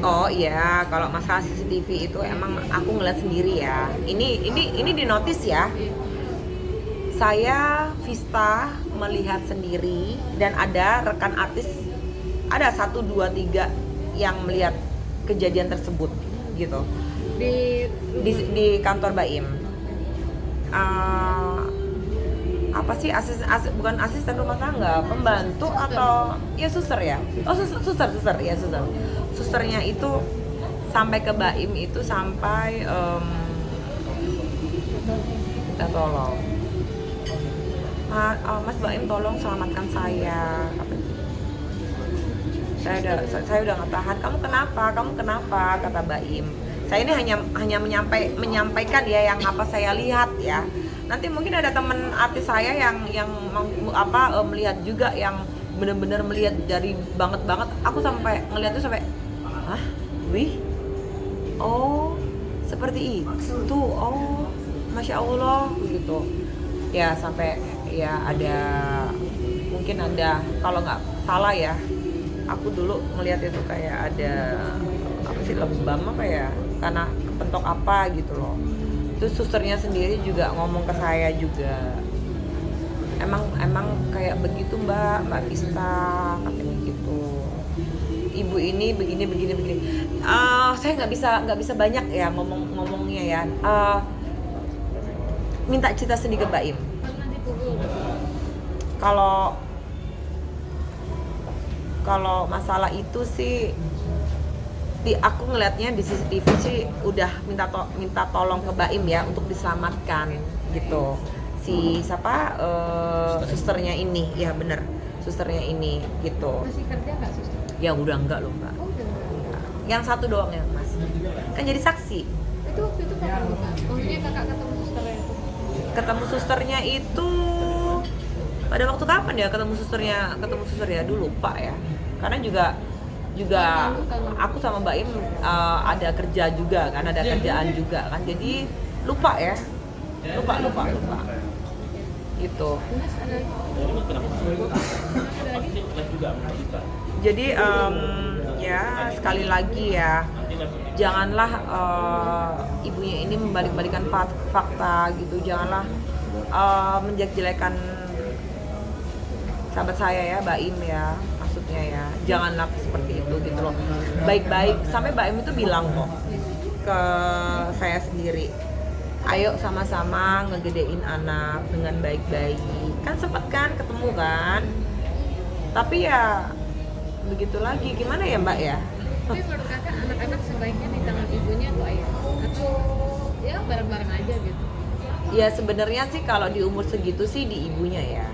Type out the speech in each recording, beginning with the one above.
Oh iya, kalau masalah CCTV itu emang aku ngeliat sendiri ya. Ini di notice ya. Saya Vista melihat sendiri dan ada rekan artis, ada 1, 2, 3 yang melihat kejadian tersebut gitu di kantor Baim. Uh, apa sih bukan asisten rumah tangga, pembantu atau ya suster ya? Oh suster ya suster. Susternya itu sampai ke Baim itu sampai kita tolong. Mas Baim tolong selamatkan saya. Saya udah nggak tahan. Kamu kenapa kata Baim. Saya ini hanya menyampaikan ya yang apa saya lihat ya. Nanti mungkin ada teman artis saya yang melihat juga, yang benar-benar melihat dari banget. Aku sampai ngeliat tuh sampai hah? Wih. Oh, seperti itu. Oh, Masya Allah gitu. Ya sampai ya ada, mungkin ada, kalau nggak salah ya, aku dulu ngelihat itu kayak ada apa sih, lebam apa ya, karena kepentok apa gitu loh. Terus susternya sendiri juga ngomong ke saya juga, emang kayak begitu Mbak Vista katanya gitu, ibu ini begini. Saya nggak bisa banyak ya ngomongnya ya. Minta cerita sendiri ke Baim. Kalau masalah itu sih, aku ngelihatnya di CCTV sih udah minta tolong ke Baim ya untuk diselamatkan gitu. Si siapa susternya ini, ya bener, susternya ini gitu. Masih kerja nggak suster? Ya udah enggak loh Mbak. Oh, udah. Yang satu doang ya Mas. Kan jadi saksi. Itu waktu itu kapan Kak? Maksudnya kakak ketemu susternya itu? Ketemu susternya itu pada waktu kapan ya ketemu suster ya, dulu lupa ya. Karena juga aku sama Mbak Im ada kerja juga kan, ada kerjaan juga kan, jadi lupa ya, lupa gitu. Jadi ya sekali lagi ya, janganlah ibunya ini membalik-balikan fakta gitu, janganlah menjelek-jelekan sahabat saya ya, Baim ya, maksudnya ya, janganlah seperti itu gitu loh. Baik-baik, sampai Baim itu bilang kok ke saya sendiri, ayo sama-sama ngegedein anak dengan baik-baik. Kan sempet kan ketemu kan, tapi ya begitu lagi, gimana ya Mbak ya. Tapi menurut kakak anak-anak sebaiknya di tangan ibunya atau ayah? Atau ya bareng-bareng aja gitu? Ya sebenarnya sih kalau di umur segitu sih di ibunya ya.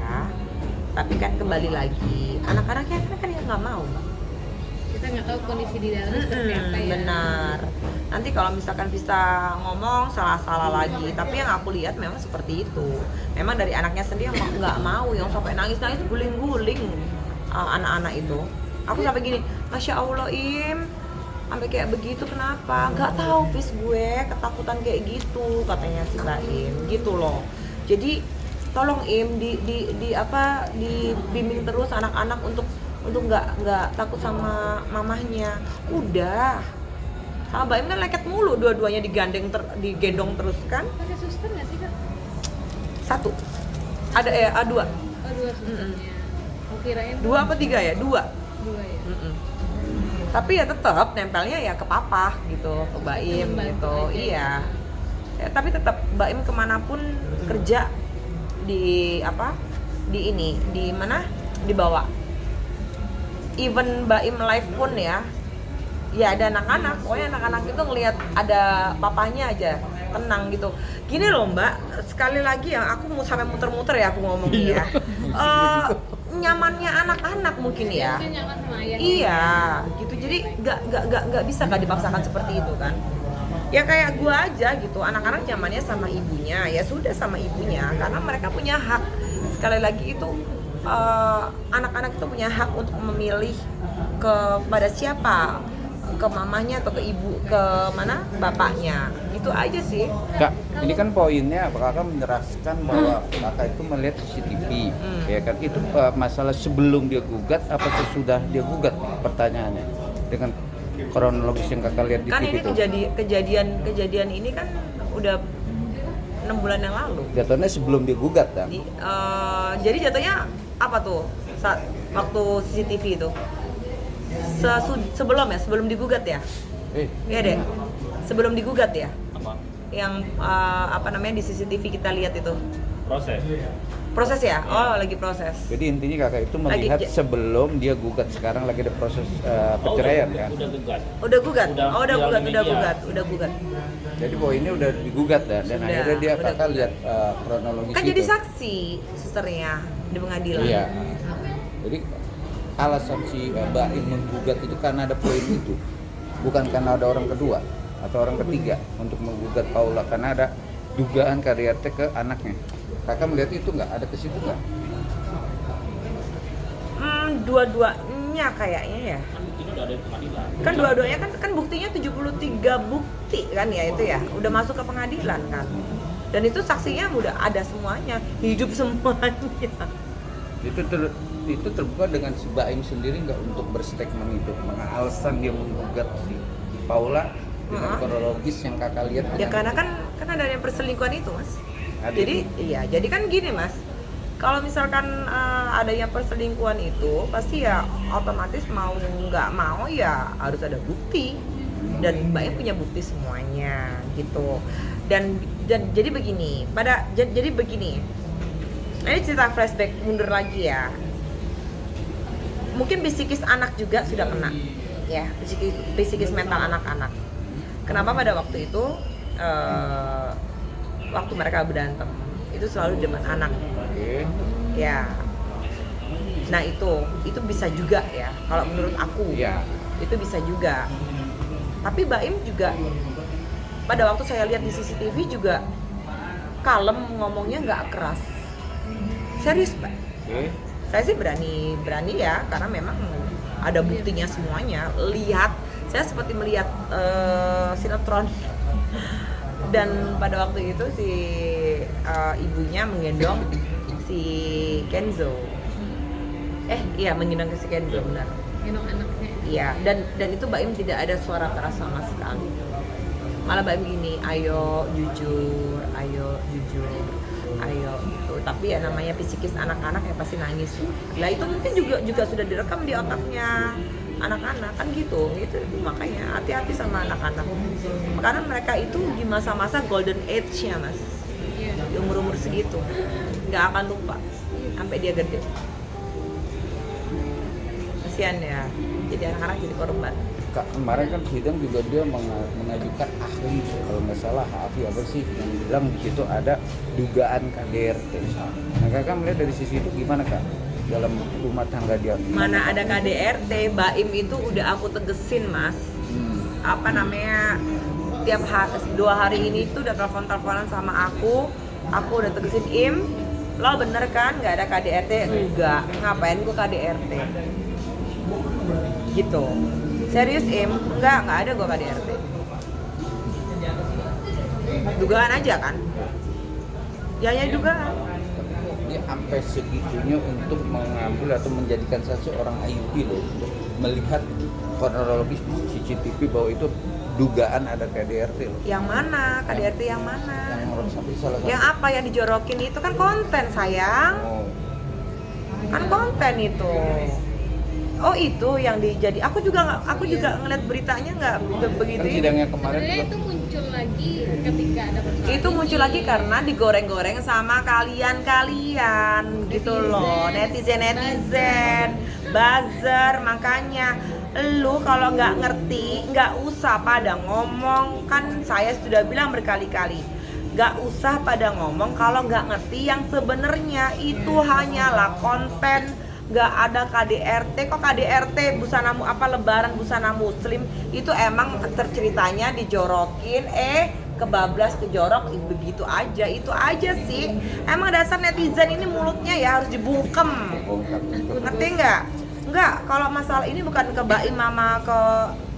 Tapi kan kembali lagi, anak-anaknya kan yang nggak mau. Kita nggak tahu kondisi di dalam seperti apa ya. Benar. Nanti kalau misalkan bisa ngomong salah lagi. Tapi yang aku lihat memang seperti itu. Memang dari anaknya sendiri yang nggak mau, yang sampai nangis guling-guling anak-anak itu. Aku sampai gini, Masya Allah Im, sampai kayak begitu kenapa? Nggak tahu Fis, gue ketakutan kayak gitu katanya si Baim gitu loh. Jadi tolong Im dibimbing terus anak-anak untuk nggak takut sama mamahnya. Udah, sama Baim kan leket mulu, dua-duanya digendong terus kan. Pakai suster nggak sih Kak? Satu ada dua. Oh, dua susternya. Oh, kirain 2 apa 3 ya? 2 dua ya. Tapi ya tetap nempelnya ya ke papa gitu, ke Baim gitu. Iya ya, tapi tetap Baim kemanapun kerja di mana dibawa. Even Baim live pun ya ada anak-anak, pokoknya anak-anak itu ngelihat ada papanya aja tenang gitu. Gini loh Mbak, sekali lagi ya, aku mau sampai muter-muter ya aku ngomongnya ya. Nyamannya anak-anak mungkin ya. Iya, gitu. Jadi nggak bisa nggak dipaksakan seperti itu kan. Ya kayak gua aja gitu, anak-anak nyamannya sama ibunya, ya sudah sama ibunya, karena mereka punya hak. Sekali lagi itu anak-anak itu punya hak untuk memilih kepada siapa, ke mamanya atau ke ibu, ke mana bapaknya, gitu aja sih. Kak, ini kan poinnya kakak menjelaskan bahwa kakak itu melihat CCTV, ya kan, itu masalah sebelum dia gugat apa sesudah dia gugat, pertanyaannya dengan kronologis yang kakak lihat di Kan TV ini itu? kejadian ini kan udah 6 bulan yang lalu. Jatuhnya sebelum dia gugat kan? Jadi jatuhnya apa tuh saat waktu CCTV itu? Sebelum digugat ya? Iya deh. Sebelum digugat ya? Apa? Yang apa namanya di CCTV kita lihat itu. Proses. Proses ya? Oh, lagi proses. Jadi intinya kakak itu Lagi- melihat sebelum dia gugat, sekarang lagi ada proses perceraian kan? Udah gugat. Udah gugat? Oh, udah viral di gugat, media. udah gugat. Jadi bahwa ini udah digugat dan Sudah, akhirnya dia udah kakak gugat. lihat kronologis Kan itu. jadi saksi susternya di pengadilan. Iya. Jadi alasan si Mbak Im menggugat itu karena ada poin itu, bukan karena ada orang kedua atau orang ketiga untuk menggugat Paula karena ada dugaan KDRT ke anaknya. Kakak melihat itu nggak? Ada ke situ nggak? Dua-duanya kayaknya ya. Kan ini udah ada di pengadilan. Kan dua-duanya kan buktinya 73 bukti kan ya itu ya. Udah masuk ke pengadilan kan. Dan itu saksinya udah ada semuanya, hidup semuanya. Itu terbuka dengan si Mbak Im sendiri nggak untuk berstatement itu, alasan dia menggugat si Paula dengan kronologis yang kakak lihat. Ya dengan- karena kan ada yang perselingkuhan itu, Mas. Ada Jadi iya, jadi kan gini, Mas. Kalau misalkan ada yang perselingkuhan itu, pasti ya otomatis mau nggak mau ya harus ada bukti. Dan Mbak Im punya bukti semuanya gitu. Dan jadi begini, jadi begini. Ini cerita flashback mundur lagi ya. Mungkin psikis anak juga sudah kena, ya psikis mental anak-anak. Kenapa pada waktu itu waktu mereka berantem itu selalu di depan anak, Oke. ya. Nah itu bisa juga ya. Kalau menurut aku, Iya. itu bisa juga. Tapi Mbak Im juga pada waktu saya lihat di CCTV juga kalem, ngomongnya nggak keras. Serius, Pak. Oke. Saya sih berani ya karena memang ada buktinya semuanya. Lihat, saya seperti melihat sinetron. Dan pada waktu itu si ibunya menggendong si Kenzo. Iya, menggendong si Kenzo, benar. gendong anaknya. Iya, dan itu Mbak Im tidak ada suara keras sama sekali. Malah Mbak Im gini, ayo jujur, ayo gitu. Tapi ya namanya psikis anak-anak ya pasti nangis. Lah itu mungkin juga sudah direkam di otaknya anak-anak kan gitu. Itu makanya hati-hati sama anak-anak. Karena mereka itu di masa-masa golden age-nya, Mas. Iya. Di umur-umur segitu. Nggak akan lupa sampai dia gede. Kasihan ya. Jadi anak-anak jadi korban. Kemarin kan sidang juga dia mengajukan ahli, kalau nggak salah ahli apa sih yang bilang di situ ada dugaan KDRT. Nah kakak melihat dari sisi itu gimana kak dalam rumah tangga dia? Mana ada KDRT, Baim itu udah aku tegesin, Mas. Apa namanya, tiap hari 2 hari ini tuh udah telepon-teleponan sama aku udah tegesin, Im, lo bener kan nggak ada KDRT? Enggak, ngapain gua KDRT gitu. Serius, Im? Enggak ada gua KDRT. Dugaan aja kan? Ya dugaan. Tapi kok dia sampai segitunya untuk mengambil atau menjadikan seorang IUD loh, untuk melihat kronologis CCTV bahwa itu dugaan ada KDRT loh. Yang mana? KDRT yang mana? Yang orang sampai salah satu. Yang apa yang dijorokin itu kan konten, sayang. Oh, Kan konten itu. Oh itu yang dijadi. Aku juga ngeliat beritanya nggak begitu kan ini. sidangnya kemarin Sebenarnya juga itu muncul lagi ketika ada persoalan Itu muncul ini. lagi karena digoreng-goreng sama kalian gitu loh, netizen, buzzer. Makanya lu kalau nggak ngerti nggak usah pada ngomong. Kan saya sudah bilang berkali-kali, nggak usah pada ngomong kalau nggak ngerti yang sebenarnya. Itu hanyalah konten. Nggak ada KDRT, kok KDRT busanamu apa lebaran busana muslim itu emang terceritanya dijorokin, kebablas kejorok begitu aja. Itu aja sih, emang dasar netizen ini mulutnya ya harus dibungkem, ngerti nggak? Nggak, kalau masalah ini bukan ke Baim mama ke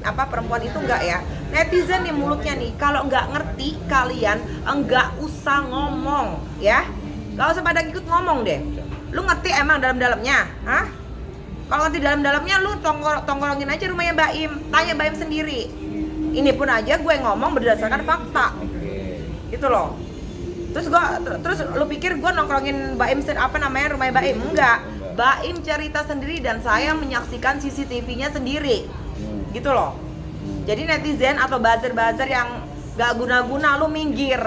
apa perempuan itu enggak ya, netizen nih mulutnya nih, kalau nggak ngerti kalian enggak usah ngomong ya, nggak usah pada ikut ngomong deh. Lu ngerti emang dalam-dalamnya? Hah? Kalau nanti dalam-dalamnya lu tongkrongin aja rumahnya Baim, tanya Baim sendiri. Ini pun aja gue ngomong berdasarkan fakta, gitu loh. Terus lu pikir gue nongkrongin Baim rumahnya Baim? Enggak. Baim cerita sendiri dan saya menyaksikan CCTV-nya sendiri, gitu loh. Jadi netizen atau buzzer yang gak guna-guna lu minggir.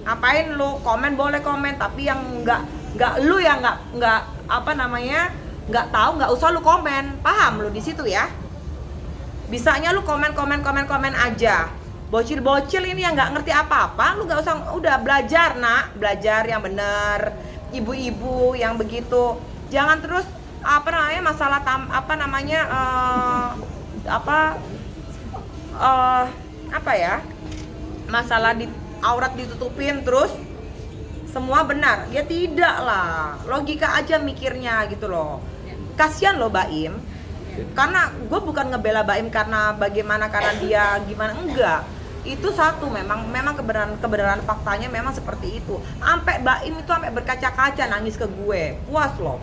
Ngapain lu komen, boleh komen, tapi yang nggak lu yang nggak nggak tahu, nggak usah lu komen. Paham lu di situ ya? Bisanya lu komen aja. Bocil ini yang nggak ngerti apa-apa, lu nggak usah, udah belajar belajar yang bener. Ibu-ibu yang begitu, jangan terus masalah masalah di aurat ditutupin terus semua benar. Ya tidak lah, logika aja mikirnya gitu loh. Kasian loh Baim, karena gue bukan ngebela Baim karena dia gimana, enggak. Itu satu, memang kebenaran faktanya memang seperti itu. Sampai Baim itu sampai berkaca-kaca nangis ke gue, puas loh.